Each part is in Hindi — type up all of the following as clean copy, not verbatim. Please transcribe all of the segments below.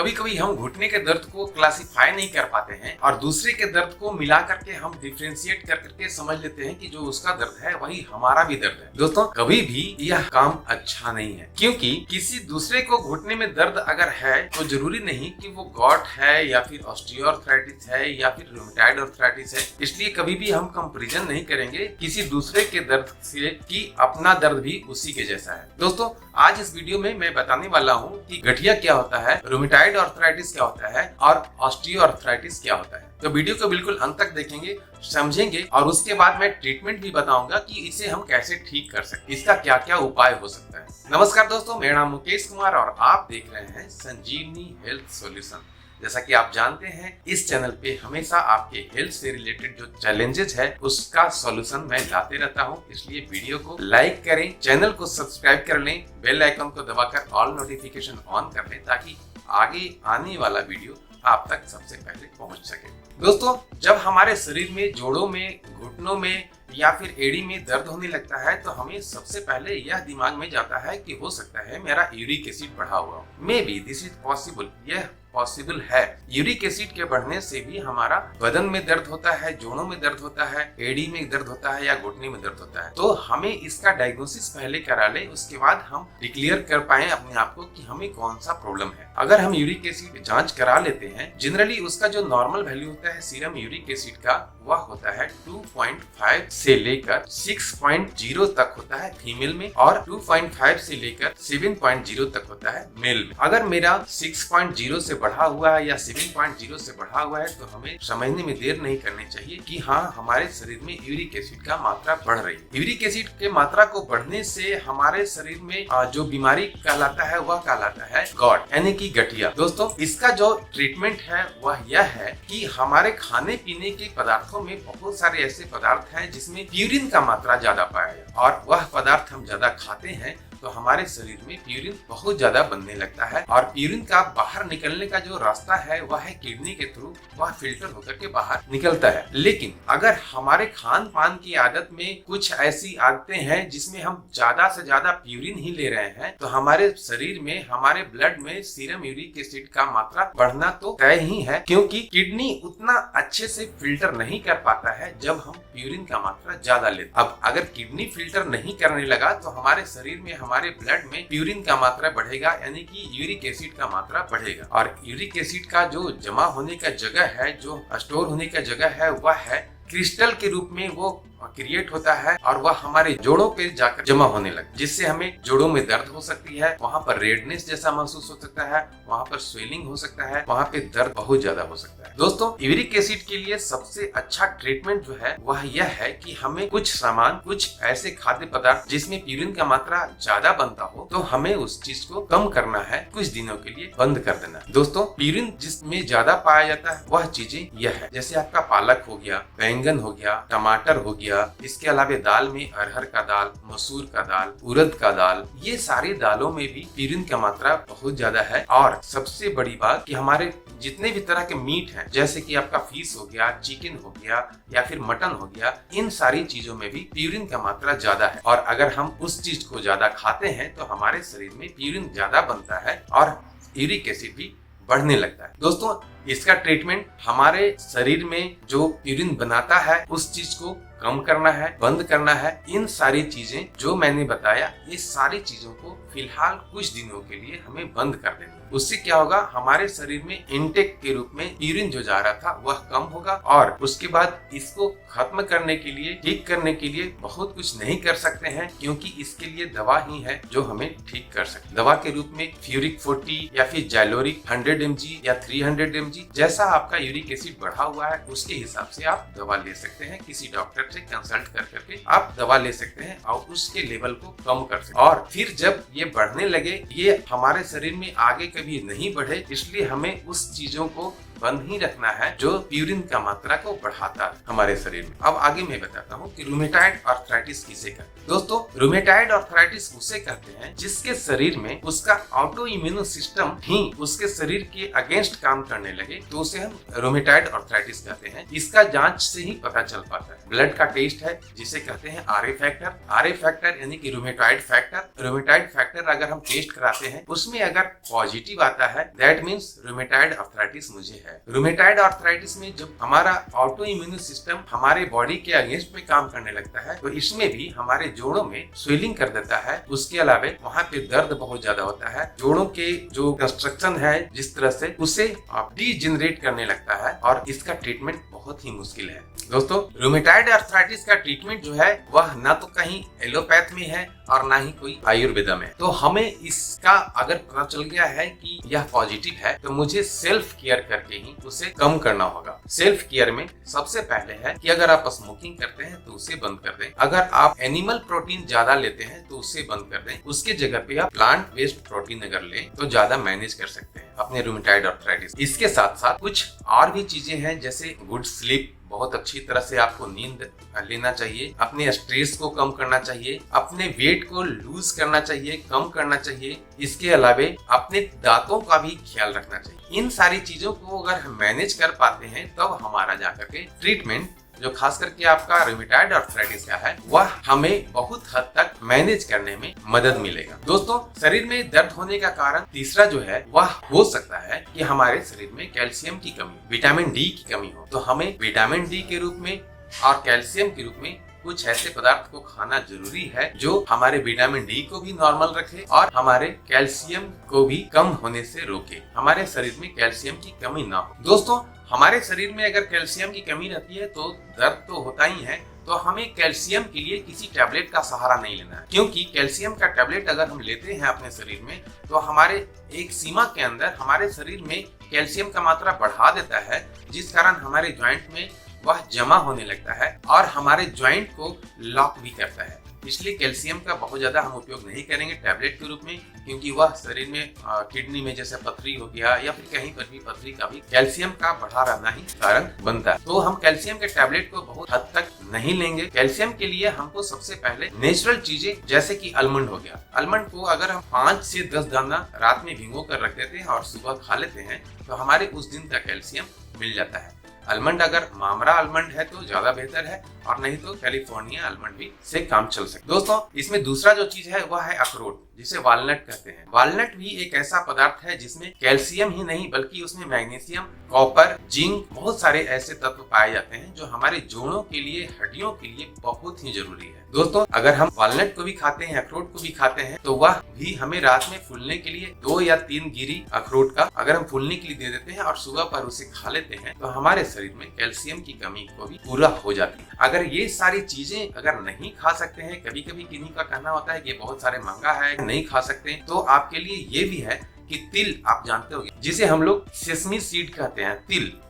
कभी कभी हम घुटने के दर्द को क्लासिफाई नहीं कर पाते हैं और दूसरे के दर्द को मिला करके हम डिफ्रेंशिएट कर करके समझ लेते हैं कि जो उसका दर्द है वही हमारा भी दर्द है। दोस्तों कभी भी यह काम अच्छा नहीं है, क्योंकि किसी दूसरे को घुटने में दर्द अगर है तो जरूरी नहीं कि वो गॉट है या फिर ऑस्टियोआर्थराइटिस है या फिर रूमेटॉइड आर्थराइटिस है। इसलिए कभी भी हम कंपैरिजन नहीं करेंगे किसी दूसरे के दर्द से कि अपना दर्द भी उसी के जैसा है। दोस्तों आज इस वीडियो में मैं बताने वाला हूँ कि गठिया क्या होता है, रूमेटॉइड आर्थराइटिस क्या होता है और ऑस्टियोआर्थराइटिस क्या होता है। तो वीडियो को बिल्कुल अंत तक देखेंगे, समझेंगे और उसके बाद मैं ट्रीटमेंट भी बताऊंगा कि इसे हम कैसे ठीक कर सकते हैं, इसका क्या क्या उपाय हो सकता है। नमस्कार दोस्तों, मेरा नाम मुकेश कुमार और आप देख रहे हैं संजीवनी हेल्थ सॉल्यूशन। जैसा कि आप जानते हैं इस चैनल पे हमेशा आपके हेल्थ से रिलेटेड जो चैलेंजेस है उसका सॉल्यूशन मैं लाते रहता हूं, इसलिए वीडियो को लाइक करें, चैनल को सब्सक्राइब कर लें, बेल आइकन को दबाकर ऑल नोटिफिकेशन ऑन कर लें ताकि आगे आने वाला वीडियो आप तक सबसे पहले पहुंच सके। दोस्तों जब हमारे शरीर में जोड़ों में, घुटनों में या फिर एड़ी में दर्द होने लगता है तो हमें सबसे पहले यह दिमाग में जाता है कि हो सकता है मेरा यूरिक एसिड बढ़ा हुआ हो। May be this is possible, यह पॉसिबल है। यूरिक एसिड के बढ़ने से भी हमारा बदन में दर्द होता है, जोड़ों में दर्द होता है, एड़ी में दर्द होता है या घुटने में दर्द होता है। तो हमें इसका डायग्नोसिस पहले करा ले, उसके बाद हम डिक्लेयर कर पाए अपने आप को कि हमें कौन सा प्रॉब्लम है। अगर हम यूरिक एसिड जांच करा लेते हैं, जनरली उसका जो नॉर्मल वैल्यू होता है सीरम यूरिक एसिड का वह होता है 2.5 से लेकर 6.0 तक होता है फीमेल में और 2.5 से लेकर 7.0 तक होता है मेल में। अगर मेरा 6.0 से बढ़ा हुआ है या 7.0 से बढ़ा हुआ है तो हमें समझने में देर नहीं करनी चाहिए कि हाँ हमारे शरीर में यूरिक एसिड का मात्रा बढ़ रही है। यूरिक एसिड के मात्रा को बढ़ने से हमारे शरीर में जो बीमारी कहलाता है वह कहलाता है गॉट यानी कि गठिया। दोस्तों इसका जो ट्रीटमेंट है वह यह है कि हमारे खाने पीने के पदार्थों में बहुत सारे ऐसे पदार्थ हैं जिसमें प्यूरिन का मात्रा ज्यादा पाया जाता है और वह पदार्थ हम ज्यादा खाते हैं तो हमारे शरीर में प्यूरिन बहुत ज्यादा बनने लगता है और प्यूरिन का बाहर निकलने का जो रास्ता है वह है किडनी के थ्रू, वह फिल्टर होकर के बाहर निकलता है। लेकिन अगर हमारे खान पान की आदत में कुछ ऐसी आदतें हैं जिसमें हम ज्यादा से ज्यादा प्यूरिन ही ले रहे हैं तो हमारे शरीर में, हमारे ब्लड में सीरम यूरिक एसिड का मात्रा बढ़ना तो तय ही है, क्योंकि किडनी उतना अच्छे से फिल्टर नहीं कर पाता है जब हम प्यूरिन का मात्रा ज्यादा लेते। अब अगर किडनी फिल्टर नहीं करने लगा तो हमारे शरीर में, हमारे ब्लड में प्यूरिन का मात्रा बढ़ेगा यानी कि यूरिक एसिड का मात्रा बढ़ेगा और यूरिक एसिड का जो जमा होने का जगह है, जो स्टोर होने का जगह है वह है क्रिस्टल के रूप में वो क्रिएट होता है और वह हमारे जोड़ों पे जाकर जमा होने लगता है, जिससे हमें जोड़ों में दर्द हो सकती है, वहाँ पर रेडनेस जैसा महसूस हो सकता है, वहाँ पर स्वेलिंग हो सकता है, वहाँ पे दर्द बहुत ज्यादा हो सकता है। दोस्तों यूरिक एसिड के लिए सबसे अच्छा ट्रीटमेंट जो है वह यह है कि हमें कुछ सामान, कुछ ऐसे खाद्य पदार्थ जिसमें प्यूरिन का मात्रा ज्यादा बनता हो तो हमें उस चीज को कम करना है, कुछ दिनों के लिए बंद कर देना है। दोस्तों प्यूरिन जिसमें ज्यादा पाया जाता है वह चीजें यह है, जैसे आपका पालक हो गया, बैंगन हो गया, टमाटर हो गया, इसके अलावा दाल में अरहर का दाल, मसूर का दाल, उड़द का दाल, ये सारी दालों में भी प्यूरिन का मात्रा बहुत ज्यादा है। और सबसे बड़ी बात कि हमारे जितने भी तरह के मीट हैं, जैसे कि आपका फिश हो गया, चिकन हो गया या फिर मटन हो गया, इन सारी चीजों में भी प्यूरिन का मात्रा ज्यादा है और अगर हम उस चीज को ज्यादा खाते हैं तो हमारे शरीर में प्यूरिन ज्यादा बनता है और यूरिक एसिड भी बढ़ने लगता है। दोस्तों इसका ट्रीटमेंट हमारे शरीर में जो प्यूरिन बनाता है उस चीज को कम करना है, बंद करना है। इन सारी चीजें जो मैंने बताया, ये सारी चीजों को फिलहाल कुछ दिनों के लिए हमें बंद कर देना। उससे क्या होगा, हमारे शरीर में इनटेक के रूप में यूरिन जो जा रहा था वह कम होगा और उसके बाद इसको खत्म करने के लिए, ठीक करने के लिए बहुत कुछ नहीं कर सकते हैं, क्योंकि इसके लिए दवा ही है जो हमें ठीक कर सकते। दवा के रूप में फ्यूरिक 40 या फिर जैलोरिक 100 mg या 300 mg, जैसा आपका यूरिक एसिड बढ़ा हुआ है उसके हिसाब से आप दवा ले सकते हैं। किसी डॉक्टर से कंसल्ट कर करके आप दवा ले सकते हैं और उसके लेवल को कम कर सकते हैं। और फिर जब ये बढ़ने लगे, ये हमारे शरीर में आगे कभी नहीं बढ़े, इसलिए हमें उस चीजों को बंद ही रखना है जो प्यूरिन का मात्रा को बढ़ाता है हमारे शरीर में। अब आगे मैं बताता हूँ कि रूमेटाइड आर्थराइटिस किसे कहते हैं। दोस्तों, रूमेटाइड आर्थराइटिस उसे कहते हैं जिसके शरीर में उसका ऑटो इम्यून सिस्टम ही उसके शरीर के अगेंस्ट काम करने लगे तो उसे हम रूमेटाइड आर्थराइटिस कहते हैं। इसका जांच से ही पता चल पाता है। ब्लड का टेस्ट है जिसे कहते हैं आरए फैक्टर। आरए फैक्टर यानी कि रूमेटाइड फैक्टर। रूमेटाइड फैक्टर अगर हम टेस्ट कराते हैं उसमें अगर पॉजिटिव आता है दैट मीन्स रूमेटाइड आर्थराइटिस मुझे है। रूमेटाइड आर्थराइटिस में जब हमारा ऑटो इम्यून सिस्टम हमारे बॉडी के अगेंस्ट में काम करने लगता है तो इसमें भी हमारे जोड़ों में स्वेलिंग कर देता है। उसके अलावा वहाँ पे दर्द बहुत ज्यादा होता है। जोड़ों के जो कंस्ट्रक्शन है जिस तरह से उसे डीजेनरेट करने लगता है और इसका ट्रीटमेंट बहुत ही मुश्किल है। दोस्तों, रूमेटाइड आर्थराइटिस का ट्रीटमेंट जो है वह ना तो कहीं एलोपैथ में है और ना ही कोई आयुर्वेदा में। तो हमें इसका अगर पता चल गया है कि यह पॉजिटिव है तो मुझे सेल्फ केयर करके ही उसे कम करना होगा। सेल्फ केयर में सबसे पहले है कि अगर आप स्मोकिंग करते हैं तो उसे बंद कर दें। अगर आप एनिमल प्रोटीन ज्यादा लेते हैं तो उसे बंद कर दें। उसके जगह पे आप प्लांट बेस्ड प्रोटीन अगर लें तो ज्यादा मैनेज कर सकते हैं अपने रूमेटाइड आर्थराइटिस। इसके साथ साथ कुछ और भी चीजें हैं जैसे गुड स्लीप, बहुत अच्छी तरह से आपको नींद लेना चाहिए, अपने स्ट्रेस को कम करना चाहिए, अपने वेट को लूज करना चाहिए, कम करना चाहिए। इसके अलावा अपने दांतों का भी ख्याल रखना चाहिए। इन सारी चीजों को अगर हम मैनेज कर पाते हैं तब हमारा जाकर के ट्रीटमेंट जो खास करके आपका रूमेटाइड आर्थराइटिस का है वह हमें बहुत हद तक मैनेज करने में मदद मिलेगा। दोस्तों, शरीर में दर्द होने का कारण तीसरा जो है वह हो सकता है कि हमारे शरीर में कैल्शियम की कमी, विटामिन डी की कमी हो। तो हमें विटामिन डी के रूप में और कैल्शियम के रूप में कुछ ऐसे पदार्थ को खाना जरूरी है जो हमारे विटामिन डी को भी नॉर्मल रखे और हमारे कैल्शियम को भी कम होने से रोके, हमारे शरीर में कैल्शियम की कमी ना हो। दोस्तों, हमारे शरीर में अगर कैल्शियम की कमी रहती है तो दर्द तो होता ही है। तो हमें कैल्शियम के लिए किसी टैबलेट का सहारा नहीं लेना है, क्योंकि कैल्शियम का टैबलेट अगर हम लेते हैं अपने शरीर में तो हमारे एक सीमा के अंदर हमारे शरीर में कैल्शियम का मात्रा बढ़ा देता है, जिस कारण हमारे ज्वाइंट में वह जमा होने लगता है और हमारे ज्वाइंट को लॉक भी करता है। इसलिए कैल्शियम का बहुत ज्यादा हम उपयोग नहीं करेंगे टैबलेट के रूप में, क्योंकि वह शरीर में किडनी में जैसे पथरी हो गया या फिर कहीं पर भी पथरी का भी कैल्शियम का बढ़ा रहना ही कारण बनता है। तो हम कैल्शियम के टैबलेट को बहुत हद तक नहीं लेंगे। कैल्शियम के लिए हमको सबसे पहले नेचुरल चीजें जैसे कि आलमंड हो गया, आलमंड को अगर हम 5 से 10 दाना रात में भिगो कर रख देते हैं और सुबह खा लेते हैं तो हमारे उस दिन का कैल्शियम मिल जाता है। आलमंड अगर मामरा आलमंड है तो ज्यादा बेहतर है और नहीं तो कैलिफोर्निया आलमंड भी से काम चल सकता है। दोस्तों, इसमें दूसरा जो चीज है वह है अखरोट, जिसे वालनट कहते हैं। वालनट भी एक ऐसा पदार्थ है जिसमें कैल्शियम ही नहीं बल्कि उसमें मैग्नीशियम, कॉपर, जिंक, बहुत सारे ऐसे तत्व पाए जाते हैं जो हमारे जोड़ों के लिए, हड्डियों के लिए बहुत ही जरूरी है। दोस्तों, अगर हम वालनट को भी खाते हैं, अखरोट को भी खाते हैं तो वह भी हमें रात में फूलने के लिए 2 या 3 गिरी अखरोट का अगर हम फूलने के लिए दे देते हैं और सुबह पर उसे खा लेते हैं तो हमारे शरीर में कैल्शियम की कमी को भी पूरा हो जाती है। अगर ये सारी चीजें अगर नहीं खा सकते हैं, कभी कभी किन्हीं का कहना होता है कि बहुत सारे महंगा है नहीं खा सकते, तो आपके लिए ये भी है कि तिल, आप जानते होंगे जिसे हम लोग सेसमी सीड कहते हैं,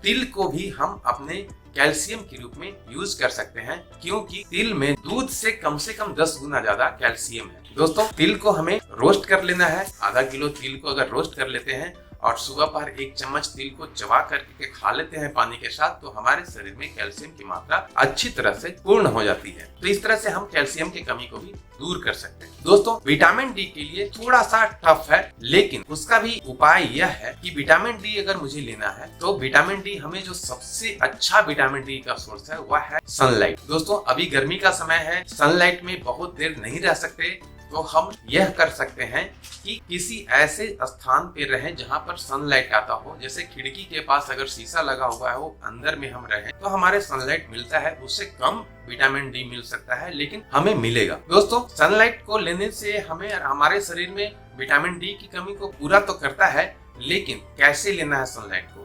तिल को भी हम अपने कैल्शियम के रूप में यूज कर सकते हैं, क्योंकि तिल में दूध से कम 10 गुना ज्यादा कैल्शियम है। दोस्तों, तिल को हमें रोस्ट कर लेना है। आधा किलो तिल को अगर रोस्ट कर लेते हैं और सुबह पर 1 चम्मच तिल को चबा करके खा लेते हैं पानी के साथ तो हमारे शरीर में कैल्शियम की मात्रा अच्छी तरह से पूर्ण हो जाती है। तो इस तरह से हम कैल्शियम की कमी को भी दूर कर सकते हैं। दोस्तों, विटामिन डी के लिए थोड़ा सा टफ है, लेकिन उसका भी उपाय यह है कि विटामिन डी अगर मुझे लेना है तो विटामिन डी हमें जो सबसे अच्छा विटामिन डी का सोर्स है वह है सनलाइट। दोस्तों, अभी गर्मी का समय है, सनलाइट में बहुत देर नहीं रह सकते, तो हम यह कर सकते हैं कि किसी ऐसे स्थान पे रहें जहां पर सनलाइट आता हो, जैसे खिड़की के पास अगर शीशा लगा हुआ है वो अंदर में हम रहें तो हमारे सनलाइट मिलता है, उससे कम विटामिन डी मिल सकता है लेकिन हमें मिलेगा। दोस्तों, सनलाइट को लेने से हमें हमारे शरीर में विटामिन डी की कमी को पूरा तो करता है, लेकिन कैसे लेना है सनलाइट को?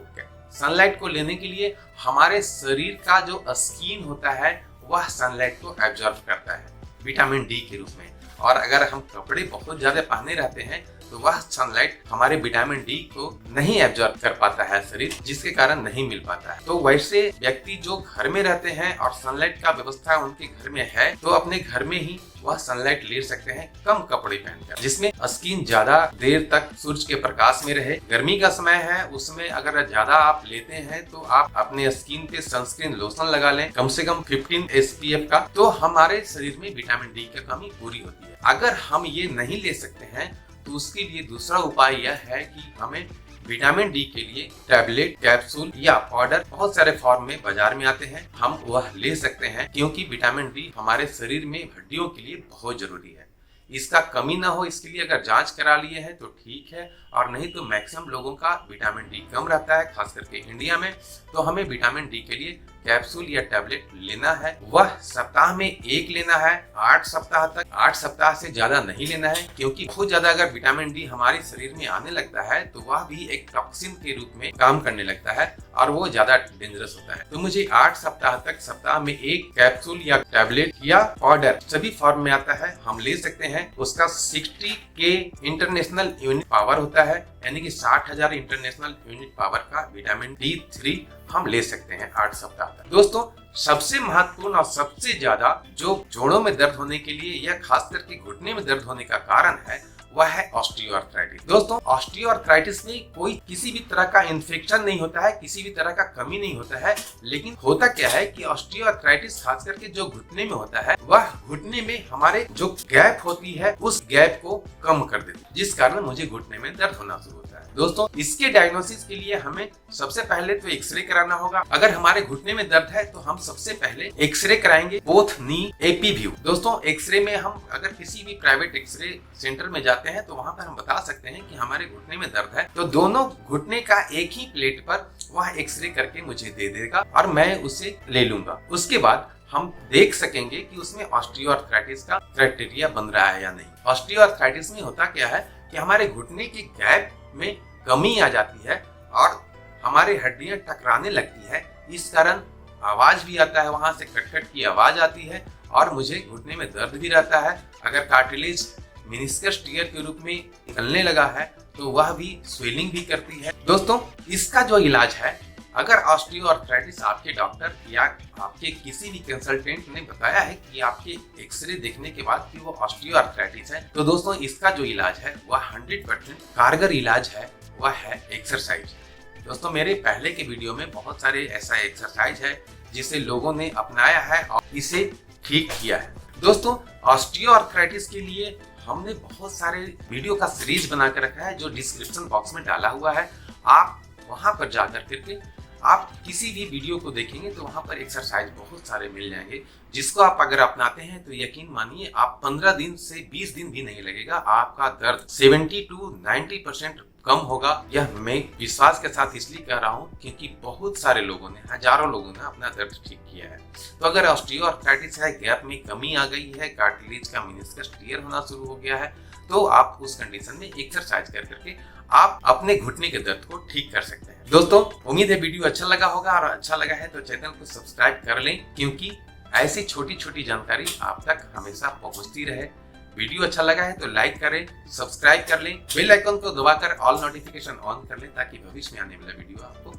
सनलाइट को लेने के लिए हमारे शरीर का जो स्किन होता है वह सनलाइट को एब्जॉर्ब करता है विटामिन डी के रूप में। और अगर हम कपड़े बहुत ज्यादा पहने रहते हैं तो वह सनलाइट हमारे विटामिन डी को नहीं एब्जॉर्ब कर पाता है शरीर, जिसके कारण नहीं मिल पाता है। तो वैसे व्यक्ति जो घर में रहते हैं और सनलाइट का व्यवस्था उनके घर में है, तो अपने घर में ही वह सनलाइट ले सकते हैं कम कपड़े पहनकर, जिसमें स्किन ज्यादा देर तक सूरज के प्रकाश में रहे। गर्मी का समय है, उसमें अगर ज्यादा आप लेते हैं तो आप अपने स्किन पे सनस्क्रीन लोशन लगा लें, कम से कम 15 SPF का, तो हमारे शरीर में विटामिन डी की कमी पूरी होती है। अगर हम ये नहीं ले सकते हैं तो उसके लिए दूसरा उपाय यह है कि हमें विटामिन डी के लिए टैबलेट, कैप्सूल या पाउडर बहुत सारे फॉर्म में बाजार में आते हैं, हम वह ले सकते हैं, क्योंकि विटामिन डी हमारे शरीर में हड्डियों के लिए बहुत जरूरी है। इसका कमी ना हो इसके लिए अगर जांच करा लिए हैं तो ठीक है, और नहीं तो मैक्सिमम लोगों का विटामिन डी कम रहता है, खास करके इंडिया में। तो हमें विटामिन डी के लिए कैप्सूल या टैबलेट लेना है, वह सप्ताह में 1 लेना है, 8 सप्ताह तक। 8 सप्ताह से ज्यादा नहीं लेना है, क्योंकि बहुत ज्यादा अगर विटामिन डी हमारे शरीर में आने लगता है तो वह भी एक टॉक्सिन के रूप में काम करने लगता है और वो ज्यादा डेंजरस होता है। तो मुझे 8 सप्ताह तक सप्ताह में 1 कैप्सूल या टैबलेट या पाउडर सभी फॉर्म में आता है, हम ले सकते हैं। उसका 60K इंटरनेशनल यूनिट पावर होता है, यानी कि 60,000 इंटरनेशनल यूनिट पावर का विटामिन D3 हम ले सकते हैं 8 सप्ताह तक। दोस्तों, सबसे महत्वपूर्ण और सबसे ज्यादा जो जोड़ों में दर्द होने के लिए या खास करके घुटने में दर्द होने का कारण है, वह है ऑस्टियोआर्थराइटिस। दोस्तों, ऑस्टियोआर्थराइटिस में कोई किसी भी तरह का इन्फेक्शन नहीं होता है, किसी भी तरह का कमी नहीं होता है, लेकिन होता क्या है कि ऑस्टियोआर्थराइटिस खास करके जो घुटने में होता है, वह घुटने में हमारे जो गैप होती है उस गैप को कम कर देती है, जिस कारण मुझे घुटने में दर्द होना शुरू होता है। दोस्तों, इसके डायग्नोसिस के लिए हमें सबसे पहले तो एक्सरे कराना होगा। अगर हमारे घुटने में दर्द है तो हम सबसे पहले एक्सरे कराएंगे, बोथ नी AP व्यू। दोस्तों, एक्सरे में हम अगर किसी भी प्राइवेट एक्सरे सेंटर में जाते हैं तो वहां पर हम बता सकते हैं कि हमारे घुटने में दर्द है, तो दोनों घुटने का एक ही प्लेट पर वह एक्सरे करके मुझे दे देगा और मैं उसे ले लूंगा। उसके बाद हम देख सकेंगे कि उसमें ऑस्टियोआर्थराइटिस का क्राइटेरिया बन रहा है या नहीं। ऑस्टियोआर्थराइटिस में होता क्या है कि हमारे घुटने के गैप में कमी आ जाती है और हमारे हड्डियां टकराने लगती है, इस कारण आवाज भी आता है, वहां से कटकट की आवाज आती है और मुझे घुटने में दर्द भी रहता है। अगर कार्टिलेज मेनिस्कस टियर के रूप में निकलने लगा है तो वह भी स्वेलिंग भी करती है। दोस्तों, इसका जो इलाज है, अगर ऑस्टियोआर्थराइटिस आपके डॉक्टर या आपके किसी भी कंसल्टेंट ने बताया है कि आपके एक्सरे देखने के बाद कि वो ऑस्टियोआर्थराइटिस है, तो दोस्तों इसका जो इलाज है वह 100% कारगर इलाज है, वह है एक्सरसाइज। दोस्तों, मेरे पहले के वीडियो में बहुत सारे ऐसा एक्सरसाइज है जिसे लोगों ने अपनाया है और इसे ठीक किया है। दोस्तों, ऑस्टियोआर्थराइटिस के लिए हमने बहुत सारे वीडियो का सीरीज बना कर रखा है, जो डिस्क्रिप्शन बॉक्स में डाला हुआ है। आप वहां पर जाकर करके आप किसी भी वीडियो को देखेंगे तो वहां पर एक्सरसाइज बहुत सारे मिल जाएंगे, जिसको आप अगर अपनाते हैं तो यकीन मानिए आप 15 दिन से 20 दिन भी नहीं लगेगा, आपका दर्द 70 to 90% कम होगा। यह मैं विश्वास के साथ इसलिए कह रहा हूँ क्योंकि बहुत सारे लोगों ने, हजारों लोगों ने अपना दर्द ठीक किया है। तो अगर ऑस्टियोआर्थराइटिस है, गैप में कमी आ गई है, कार्टिलेज का मेनिस्कस टियर होना शुरू हो गया है, तो आप उस कंडीशन में एक्सरसाइज कर करके आप अपने घुटने के दर्द को ठीक कर सकते हैं। दोस्तों, उम्मीद है वीडियो अच्छा लगा होगा, और अच्छा लगा है तो चैनल को सब्सक्राइब कर लें, क्योंकि ऐसी छोटी छोटी जानकारी आप तक हमेशा पहुंचती रहे। वीडियो अच्छा लगा है तो लाइक करें, सब्सक्राइब कर लें, बेल आइकन को दबाकर ऑल नोटिफिकेशन ऑन कर लें, ताकि भविष्य में आने वाला वीडियो आपको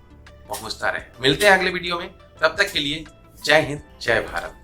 पहुंचता रहे। मिलते हैं अगले वीडियो में, तब तक के लिए जय हिंद, जय भारत।